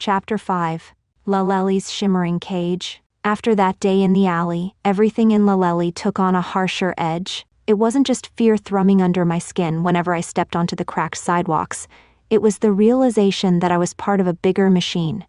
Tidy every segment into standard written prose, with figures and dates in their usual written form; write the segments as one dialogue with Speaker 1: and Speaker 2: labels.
Speaker 1: Chapter 5. Laleli's Shimmering Cage. After that day in the alley, everything in Laleli took on a harsher edge. It wasn't just fear thrumming under my skin whenever I stepped onto the cracked sidewalks. It was the realization that I was part of a bigger machine,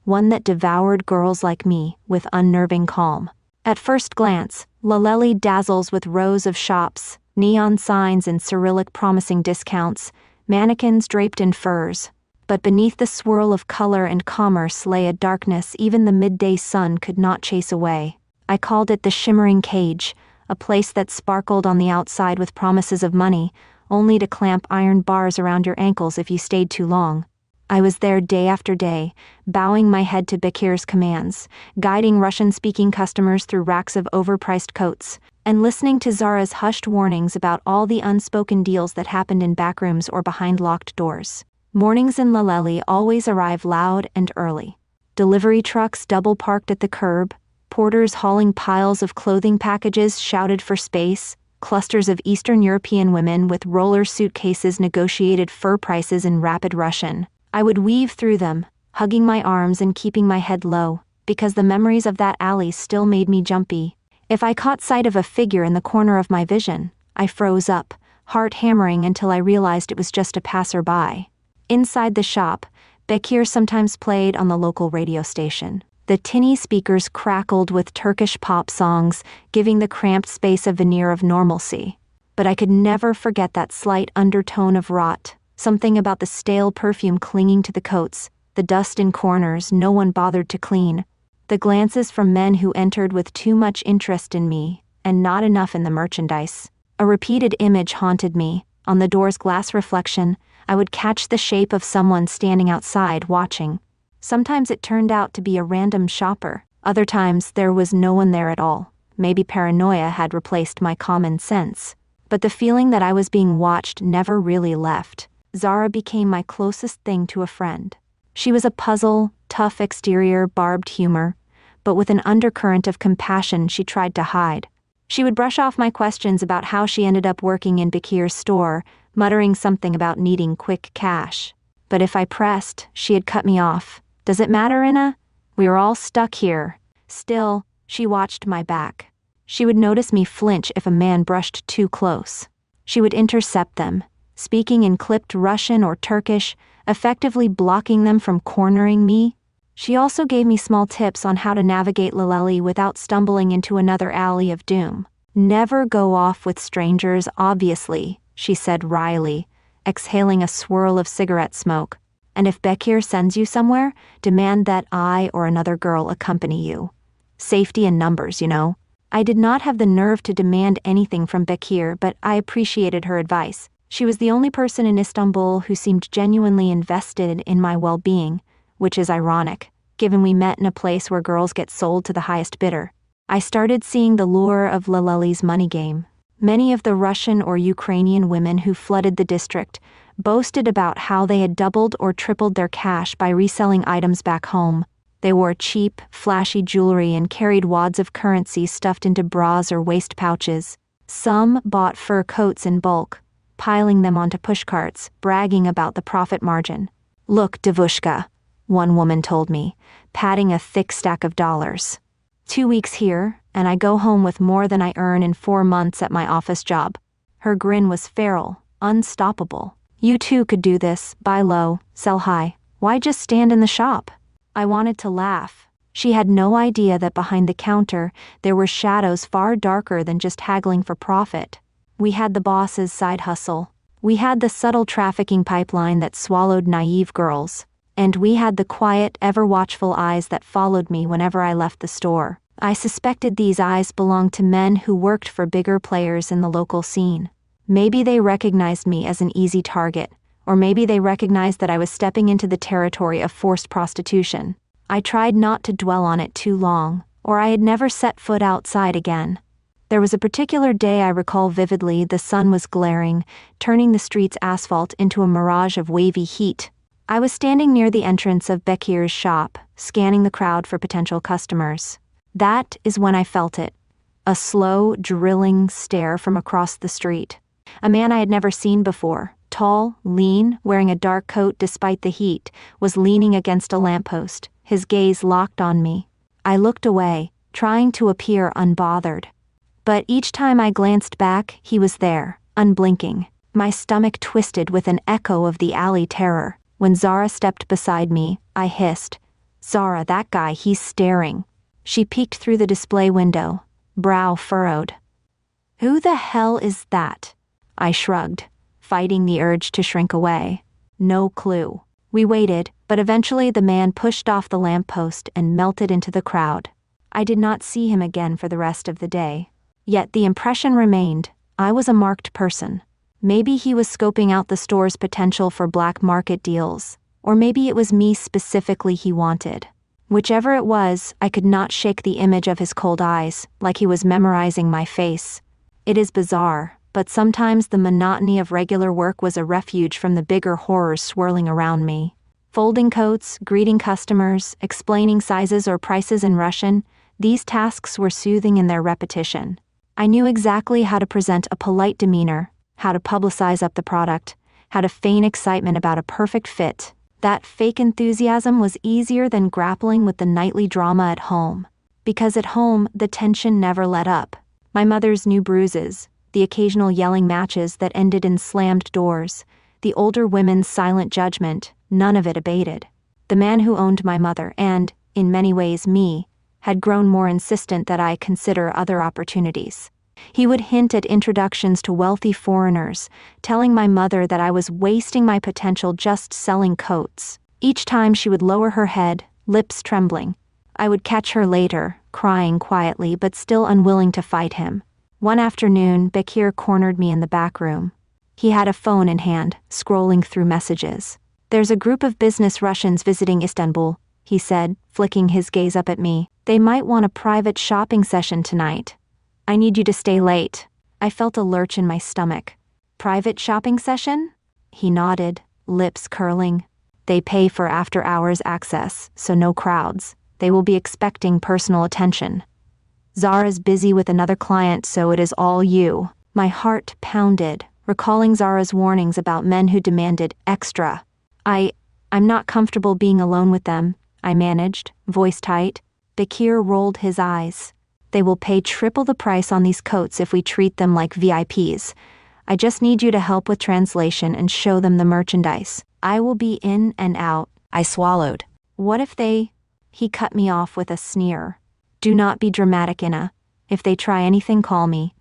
Speaker 1: one that devoured girls like me with unnerving calm. At first glance, Laleli dazzles with rows of shops, neon signs and Cyrillic promising discounts, mannequins draped in furs. But beneath the swirl of color and commerce lay a darkness even the midday sun could not chase away. I called it the Shimmering Cage, a place that sparkled on the outside with promises of money, only to clamp iron bars around your ankles if you stayed too long. I was there day after day, bowing my head to Bekir's commands, guiding Russian-speaking customers through racks of overpriced coats, and listening to Zara's hushed warnings about all the unspoken deals that happened in backrooms or behind locked doors. Mornings in Laleli always arrive loud and early. Delivery trucks double-parked at the curb, porters hauling piles of clothing packages shouted for space, clusters of Eastern European women with roller suitcases negotiated fur prices in rapid Russian. I would weave through them, hugging my arms and keeping my head low, because the memories of that alley still made me jumpy. If I caught sight of a figure in the corner of my vision, I froze up, heart hammering until I realized it was just a passerby. Inside the shop, Bekir sometimes played on the local radio station. The tinny speakers crackled with Turkish pop songs, giving the cramped space a veneer of normalcy. But I could never forget that slight undertone of rot, something about the stale perfume clinging to the coats, the dust in corners no one bothered to clean, the glances from men who entered with too much interest in me, and not enough in the merchandise. A repeated image haunted me. On the door's glass reflection, I would catch the shape of someone standing outside watching. Sometimes it turned out to be a random shopper. Other times there was no one there at all. Maybe paranoia had replaced my common sense. But the feeling that I was being watched never really left. Zara became my closest thing to a friend. She was a puzzle, tough exterior, barbed humor, but with an undercurrent of compassion she tried to hide. She would brush off my questions about how she ended up working in Bekir's store, muttering something about needing quick cash. But if I pressed, she had cut me off. "Does it matter, Inna? We are all stuck here." Still, she watched my back. She would notice me flinch if a man brushed too close. She would intercept them, speaking in clipped Russian or Turkish, effectively blocking them from cornering me. She also gave me small tips on how to navigate Laleli without stumbling into another alley of doom. "Never go off with strangers, obviously," she said wryly, exhaling a swirl of cigarette smoke. "And if Bekir sends you somewhere, demand that I or another girl accompany you. Safety in numbers, you know." I did not have the nerve to demand anything from Bekir, but I appreciated her advice. She was the only person in Istanbul who seemed genuinely invested in my well-being, which is ironic, given we met in a place where girls get sold to the highest bidder. I started seeing the lure of Laleli's money game. Many of the Russian or Ukrainian women who flooded the district boasted about how they had doubled or tripled their cash by reselling items back home. They wore cheap, flashy jewelry and carried wads of currency stuffed into bras or waist pouches. Some bought fur coats in bulk, piling them onto pushcarts, bragging about the profit margin. "Look, Devushka," one woman told me, patting a thick stack of dollars. 2 weeks here, and I go home with more than I earn in 4 months at my office job. Her grin was feral, unstoppable. "You too could do this, buy low, sell high. Why just stand in the shop?" I wanted to laugh. She had no idea that behind the counter there were shadows far darker than just haggling for profit. We had the boss's side hustle. We had the subtle trafficking pipeline that swallowed naive girls. And we had the quiet, ever-watchful eyes that followed me whenever I left the store. I suspected these eyes belonged to men who worked for bigger players in the local scene. Maybe they recognized me as an easy target, or maybe they recognized that I was stepping into the territory of forced prostitution. I tried not to dwell on it too long, or I had never set foot outside again. There was a particular day I recall vividly. The sun was glaring, turning the street's asphalt into a mirage of wavy heat. I was standing near the entrance of Bekir's shop, scanning the crowd for potential customers. That is when I felt it. A slow, drilling stare from across the street. A man I had never seen before, tall, lean, wearing a dark coat despite the heat, was leaning against a lamppost, his gaze locked on me. I looked away, trying to appear unbothered. But each time I glanced back, he was there, unblinking. My stomach twisted with an echo of the alley terror. When Zara stepped beside me, I hissed, "Zara, that guy, he's staring." She peeked through the display window, brow furrowed. "Who the hell is that?" I shrugged, fighting the urge to shrink away. No clue. We waited, but eventually the man pushed off the lamppost and melted into the crowd. I did not see him again for the rest of the day. Yet the impression remained. I was a marked person. Maybe he was scoping out the store's potential for black market deals, or maybe it was me specifically he wanted. Whichever it was, I could not shake the image of his cold eyes, like he was memorizing my face. It is bizarre, but sometimes the monotony of regular work was a refuge from the bigger horrors swirling around me. Folding coats, greeting customers, explaining sizes or prices in Russian, these tasks were soothing in their repetition. I knew exactly how to present a polite demeanor, how to publicize up the product, how to feign excitement about a perfect fit. That fake enthusiasm was easier than grappling with the nightly drama at home. Because at home, the tension never let up. My mother's new bruises, the occasional yelling matches that ended in slammed doors, the older women's silent judgment, none of it abated. The man who owned my mother and, in many ways me, had grown more insistent that I consider other opportunities. He would hint at introductions to wealthy foreigners, telling my mother that I was wasting my potential just selling coats. Each time she would lower her head, lips trembling. I would catch her later, crying quietly but still unwilling to fight him. One afternoon, Bekir cornered me in the back room. He had a phone in hand, scrolling through messages. "There's a group of business Russians visiting Istanbul," he said, flicking his gaze up at me. "They might want a private shopping session tonight. I need you to stay late." I felt a lurch in my stomach. "Private shopping session?" He nodded, lips curling. "They pay for after-hours access, so no crowds. They will be expecting personal attention. Zara's busy with another client, so it is all you." My heart pounded, recalling Zara's warnings about men who demanded extra. I'm not comfortable being alone with them," I managed, voice tight. Bekir rolled his eyes. "They will pay triple the price on these coats if we treat them like VIPs. I just need you to help with translation and show them the merchandise. I will be in and out." I swallowed. "What if they—" He cut me off with a sneer. "Do not be dramatic, Inna. If they try anything, call me.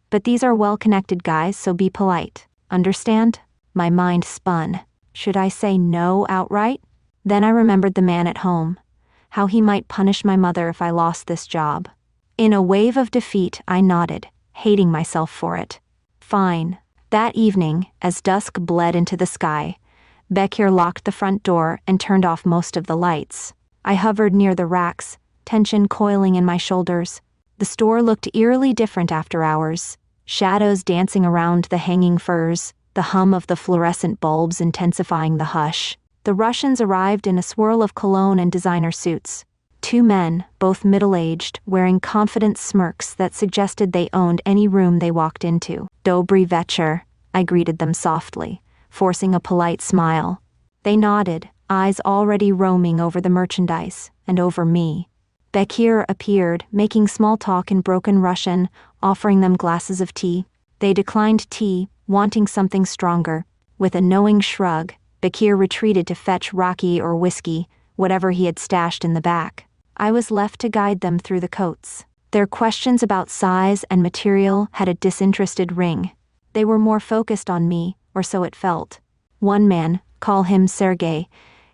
Speaker 1: But these are well-connected guys, so be polite. Understand?" My mind spun. Should I say no outright? Then I remembered the man at home. How he might punish my mother if I lost this job. In a wave of defeat, I nodded, hating myself for it. Fine. That evening, as dusk bled into the sky, Bekir locked the front door and turned off most of the lights. I hovered near the racks, tension coiling in my shoulders. The store looked eerily different after hours. Shadows dancing around the hanging furs, the hum of the fluorescent bulbs intensifying the hush. The Russians arrived in a swirl of cologne and designer suits. 2 men, both middle-aged, wearing confident smirks that suggested they owned any room they walked into. "Dobry večer," I greeted them softly, forcing a polite smile. They nodded, eyes already roaming over the merchandise, and over me. Bekir appeared, making small talk in broken Russian, offering them glasses of tea. They declined tea, wanting something stronger. With a knowing shrug, Bekir retreated to fetch raki or whiskey, whatever he had stashed in the back. I was left to guide them through the coats. Their questions about size and material had a disinterested ring. They were more focused on me, or so it felt. One man, call him Sergei,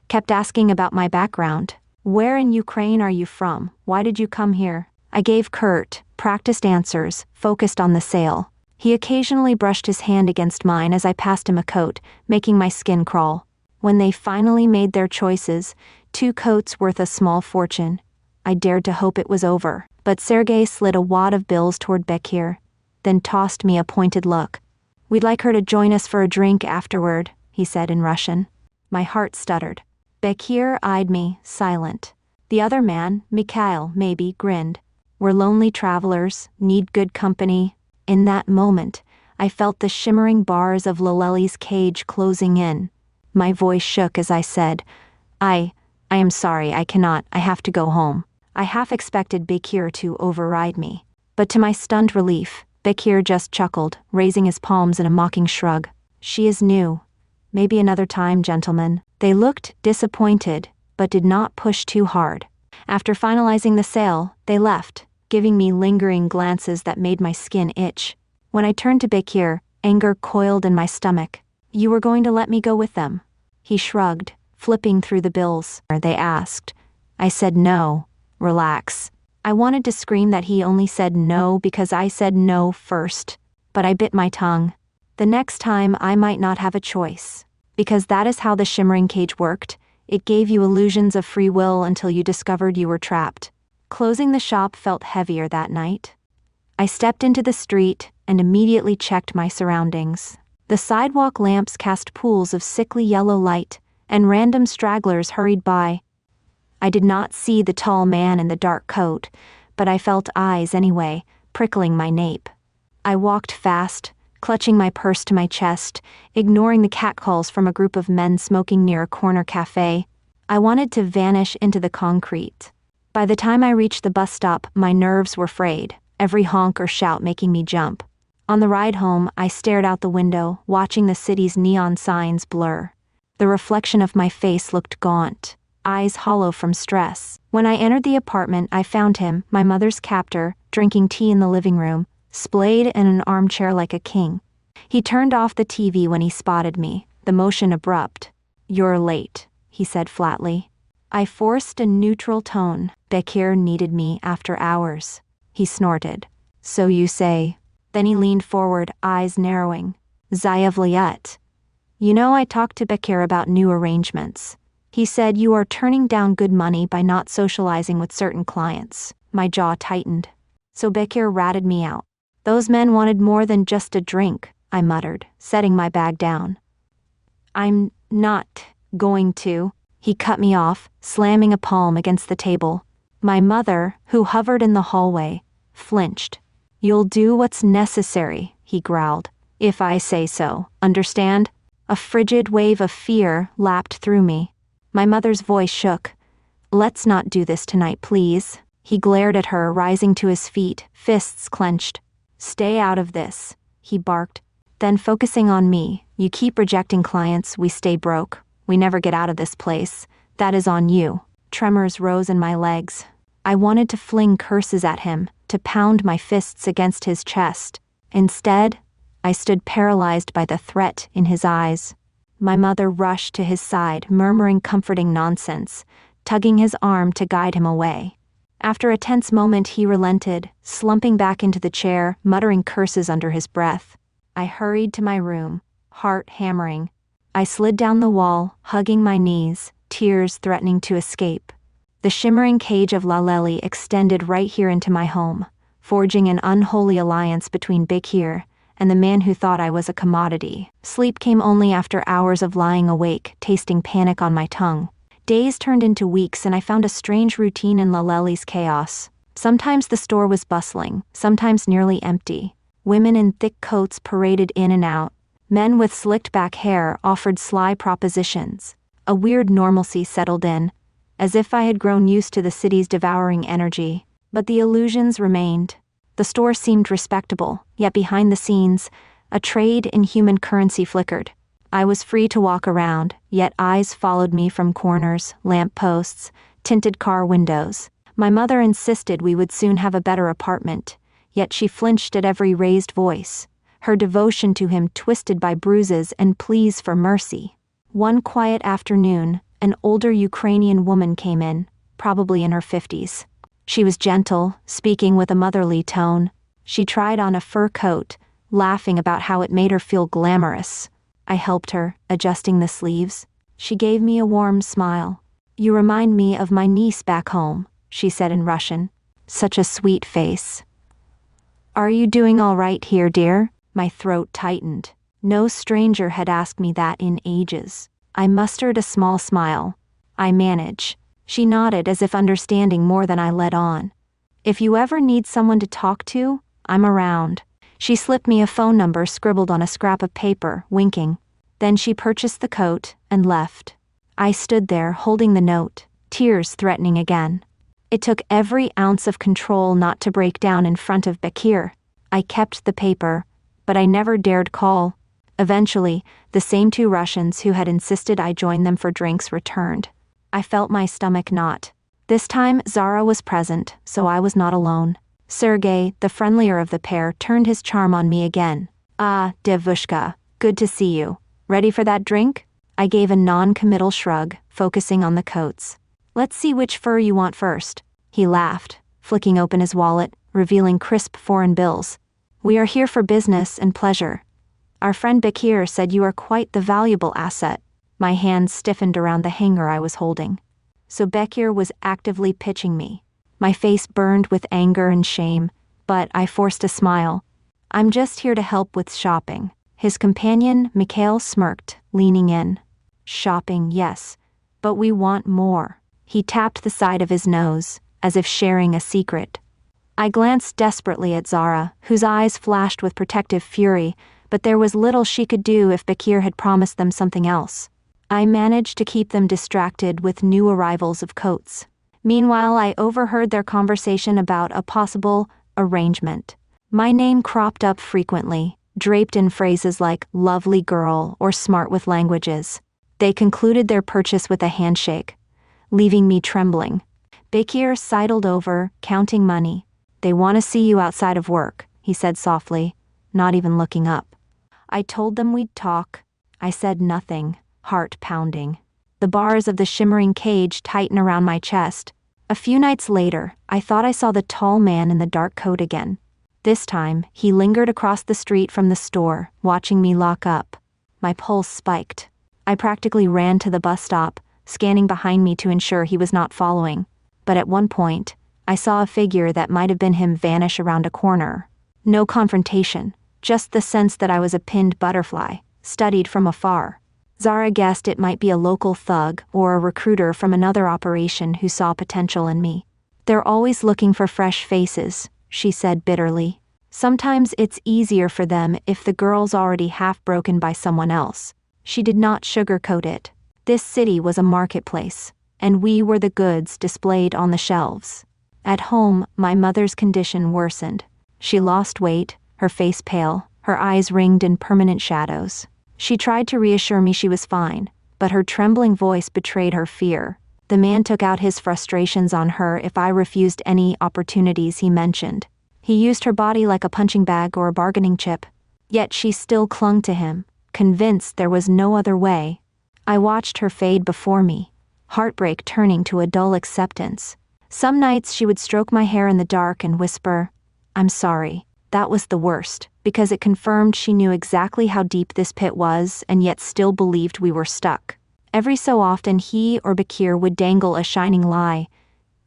Speaker 1: kept asking about my background. "Where in Ukraine are you from? Why did you come here?" I gave curt, practiced answers, focused on the sale. He occasionally brushed his hand against mine as I passed him a coat, making my skin crawl. When they finally made their choices, 2 coats worth a small fortune, I dared to hope it was over, but Sergei slid a wad of bills toward Bekir, then tossed me a pointed look. "We'd like her to join us for a drink afterward," he said in Russian. My heart stuttered. Bekir eyed me, silent. The other man, Mikhail, maybe, grinned. "We're lonely travelers, need good company." In that moment, I felt the shimmering bars of Laleli's cage closing in. My voice shook as I said, I am sorry, I cannot, I have to go home. I half expected Bekir to override me. But to my stunned relief, Bekir just chuckled, raising his palms in a mocking shrug. She is new. Maybe another time, gentlemen. They looked disappointed, but did not push too hard. After finalizing the sale, they left, giving me lingering glances that made my skin itch. When I turned to Bekir, anger coiled in my stomach. You were going to let me go with them? He shrugged, flipping through the bills. They asked. I said no. Relax. I wanted to scream that he only said no because I said no first, but I bit my tongue. The next time I might not have a choice. Because that is how the shimmering cage worked. It gave you illusions of free will until you discovered you were trapped. Closing the shop felt heavier that night. I stepped into the street and immediately checked my surroundings. The sidewalk lamps cast pools of sickly yellow light, and random stragglers hurried by. I did not see the tall man in the dark coat, but I felt eyes anyway, prickling my nape. I walked fast, clutching my purse to my chest, ignoring the catcalls from a group of men smoking near a corner cafe. I wanted to vanish into the concrete. By the time I reached the bus stop, my nerves were frayed, every honk or shout making me jump. On the ride home, I stared out the window, watching the city's neon signs blur. The reflection of my face looked gaunt, eyes hollow from stress. When I entered the apartment, I found him, my mother's captor, drinking tea in the living room, splayed in an armchair like a king. He turned off the TV when he spotted me, the motion abrupt. You're late, he said flatly. I forced a neutral tone. Bekir needed me after hours. He snorted. So you say. Then he leaned forward, eyes narrowing. Zayevliet. You know, I talked to Bekir about new arrangements. He said you are turning down good money by not socializing with certain clients. My jaw tightened. So Bekir ratted me out. Those men wanted more than just a drink, I muttered, setting my bag down. I'm not going to. He cut me off, slamming a palm against the table. My mother, who hovered in the hallway, flinched. You'll do what's necessary, he growled. If I say so, understand? A frigid wave of fear lapped through me. My mother's voice shook. Let's not do this tonight, please. He glared at her, rising to his feet, fists clenched. Stay out of this, he barked. Then focusing on me, you keep rejecting clients, we stay broke. We never get out of this place. That is on you. Tremors rose in my legs. I wanted to fling curses at him, to pound my fists against his chest. Instead, I stood paralyzed by the threat in his eyes. My mother rushed to his side, murmuring comforting nonsense, tugging his arm to guide him away. After a tense moment, he relented, slumping back into the chair, muttering curses under his breath. I hurried to my room, heart hammering. I slid down the wall, hugging my knees, tears threatening to escape. The shimmering cage of Laleli extended right here into my home, forging an unholy alliance between Bekir and the man who thought I was a commodity. Sleep came only after hours of lying awake, tasting panic on my tongue. Days turned into weeks, and I found a strange routine in Laleli's chaos. Sometimes the store was bustling, sometimes nearly empty. Women in thick coats paraded in and out. Men with slicked-back hair offered sly propositions. A weird normalcy settled in, as if I had grown used to the city's devouring energy. But the illusions remained. The store seemed respectable, yet behind the scenes, a trade in human currency flickered. I was free to walk around, yet eyes followed me from corners, lamp posts, tinted car windows. My mother insisted we would soon have a better apartment, yet she flinched at every raised voice, her devotion to him twisted by bruises and pleas for mercy. One quiet afternoon, an older Ukrainian woman came in, probably in her 50s. She was gentle, speaking with a motherly tone. She tried on a fur coat, laughing about how it made her feel glamorous. I helped her, adjusting the sleeves. She gave me a warm smile. You remind me of my niece back home, she said in Russian. Such a sweet face. Are you doing all right here, dear? My throat tightened. No stranger had asked me that in ages. I mustered a small smile. I manage. She nodded as if understanding more than I let on. If you ever need someone to talk to, I'm around. She slipped me a phone number scribbled on a scrap of paper, winking. Then she purchased the coat and left. I stood there holding the note, tears threatening again. It took every ounce of control not to break down in front of Bekir. I kept the paper, but I never dared call. Eventually, the same 2 Russians who had insisted I join them for drinks returned. I felt my stomach knot. This time, Zara was present, so I was not alone. Sergei, the friendlier of the pair, turned his charm on me again. "Ah, devushka, good to see you. Ready for that drink?" I gave a non-committal shrug, focusing on the coats. "Let's see which fur you want first." He laughed, flicking open his wallet, revealing crisp foreign bills. "We are here for business and pleasure. Our friend Bekir said you are quite the valuable asset." My hands stiffened around the hanger I was holding. So Bekir was actively pitching me. My face burned with anger and shame, but I forced a smile. "I'm just here to help with shopping." His companion, Mikhail, smirked, leaning in. "Shopping, yes, but we want more." He tapped the side of his nose, as if sharing a secret. I glanced desperately at Zara, whose eyes flashed with protective fury, but there was little she could do if Bekir had promised them something else. I managed to keep them distracted with new arrivals of coats. Meanwhile, I overheard their conversation about a possible arrangement. My name cropped up frequently, draped in phrases like "lovely girl" or "smart with languages." They concluded their purchase with a handshake, leaving me trembling. Bekir sidled over, counting money. "They want to see you outside of work," he said softly, not even looking up. I told them we'd talk. I said nothing, heart pounding. The bars of the shimmering cage tightened around my chest. A few nights later, I thought I saw the tall man in the dark coat again. This time, he lingered across the street from the store, watching me lock up. My pulse spiked. I practically ran to the bus stop, scanning behind me to ensure he was not following. But at one point, I saw a figure that might have been him vanish around a corner. No confrontation, just the sense that I was a pinned butterfly, studied from afar. Zara guessed it might be a local thug or a recruiter from another operation who saw potential in me. "They're always looking for fresh faces," she said bitterly. "Sometimes it's easier for them if the girl's already half broken by someone else." She did not sugarcoat it. This city was a marketplace, and we were the goods displayed on the shelves. At home, my mother's condition worsened. She lost weight, her face pale, her eyes ringed in permanent shadows. She tried to reassure me she was fine, but her trembling voice betrayed her fear. The man took out his frustrations on her if I refused any opportunities he mentioned. He used her body like a punching bag or a bargaining chip. Yet she still clung to him, convinced there was no other way. I watched her fade before me, heartbreak turning to a dull acceptance. Some nights she would stroke my hair in the dark and whisper, "I'm sorry." That was the worst, because it confirmed she knew exactly how deep this pit was and yet still believed we were stuck. Every so often he or Bekir would dangle a shining lie.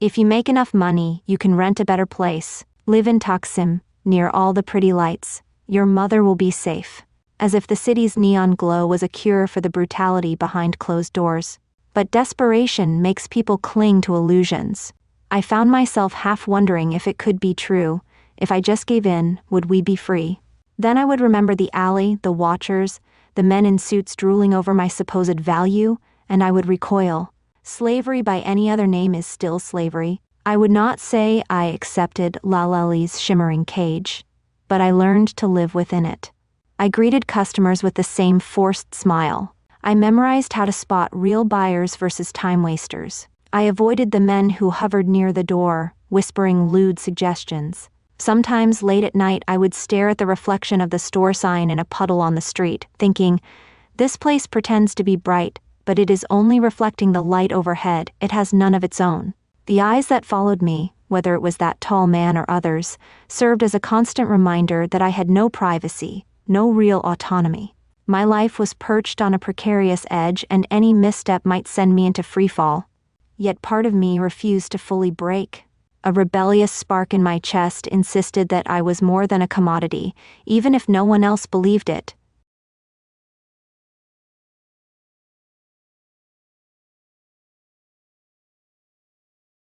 Speaker 1: "If you make enough money, you can rent a better place, live in Taksim, near all the pretty lights. Your mother will be safe." As if the city's neon glow was a cure for the brutality behind closed doors. But desperation makes people cling to illusions. I found myself half wondering if it could be true. If I just gave in, would we be free? Then I would remember the alley, the watchers, the men in suits drooling over my supposed value, and I would recoil. Slavery by any other name is still slavery. I would not say I accepted Lalali's shimmering cage, but I learned to live within it. I greeted customers with the same forced smile. I memorized how to spot real buyers versus time wasters. I avoided the men who hovered near the door, whispering lewd suggestions. Sometimes late at night I would stare at the reflection of the store sign in a puddle on the street, thinking, "This place pretends to be bright, but it is only reflecting the light overhead, it has none of its own." The eyes that followed me, whether it was that tall man or others, served as a constant reminder that I had no privacy, no real autonomy. My life was perched on a precarious edge and any misstep might send me into freefall. Yet part of me refused to fully break. A rebellious spark in my chest insisted that I was more than a commodity, even if no one else believed it.